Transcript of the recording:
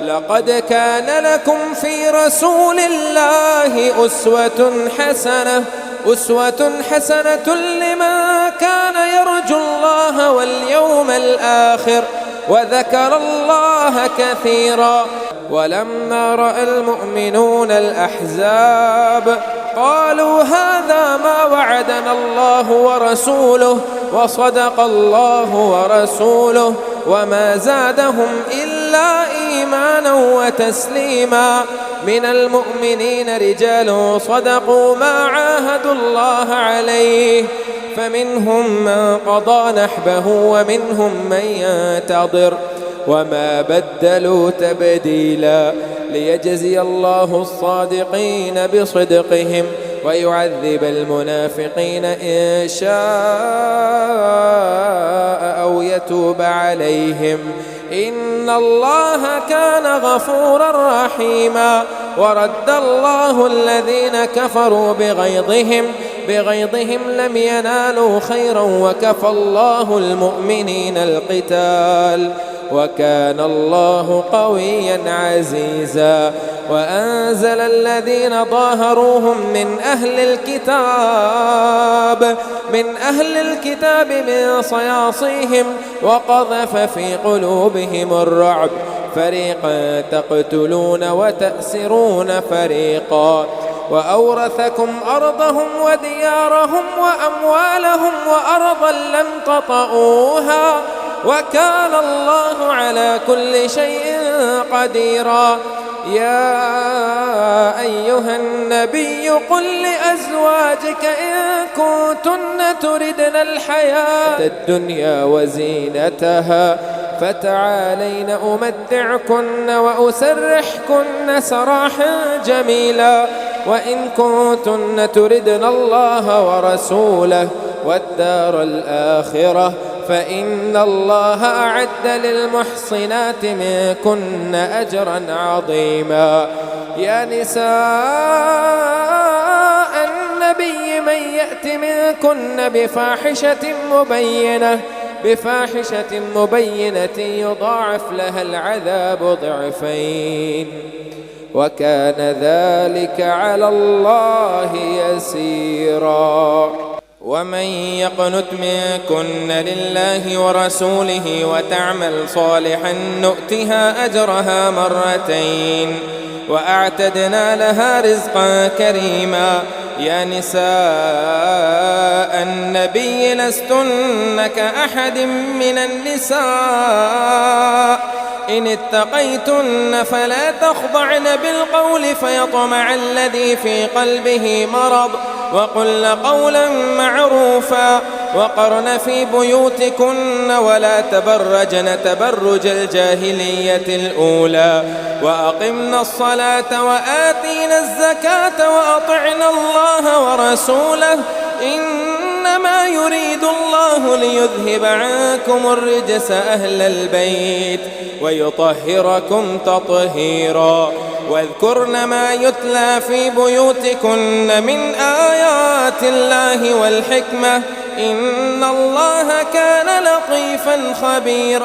لقد كان لكم في رسول الله أسوة حسنة لمن كان يرجو الله واليوم الآخر وذكر الله كثيرا. ولما رأى المؤمنون الأحزاب قالوا هذا ما وعدنا الله ورسوله وصدق الله ورسوله وما زادهم إلا إيمانا وتسليما. من المؤمنين رجال صدقوا ما عاهدوا الله عليه فمنهم من قضى نحبه ومنهم من ينتظر وما بدلوا تبديلا. ليجزي الله الصادقين بصدقهم ويعذب المنافقين إن شاء أو يتوب عليهم إن الله كان غفورا رحيما. ورد الله الذين كفروا بغيظهم لم ينالوا خيرا وكفى الله المؤمنين القتال وكان الله قويا عزيزا. وأنزل الذين ظاهروهم من أهل الكتاب من صياصيهم وقذف في قلوبهم الرعب فريقا تقتلون وتأسرون فريقا. وأورثكم أرضهم وديارهم وأموالهم وأرضا لم تطئوها وكان الله على كل شيء قديرا. يا أيها النبي قل لأزواجك إن كنتن تردن الحياة الدنيا وزينتها فتعالين أمتعكن وأسرحكن سراحا جميلا. وإن كنتن تردن الله ورسوله والدار الآخرة فإن الله أعد للمحصنات منكن أجرا عظيما. يا نساء النبي من يأت منكن بفاحشة مبينة يضاعف لها العذاب ضعفين وكان ذلك على الله يسيرا. ومن يقنت منكن لله ورسوله وتعمل صالحا نؤتها أجرها مرتين وأعتدنا لها رزقا كريما. يا نساء النبي لستن كأحد من النساء إن اتقيتن فلا تخضعن بالقول فيطمع الذي في قلبه مرض وقلن قولا معروفا. وقرن في بيوتكن ولا تبرجن تبرج الجاهلية الأولى وأقمنا الصلاة وآتينا الزكاة وأطعنا الله ورسوله إنما يريد الله ليذهب عنكم الرجس أهل البيت ويطهركم تطهيرا. واذكرن ما يتلى في بيوتكن من آيات الله والحكمة إن الله كان لطيفا خبيرا.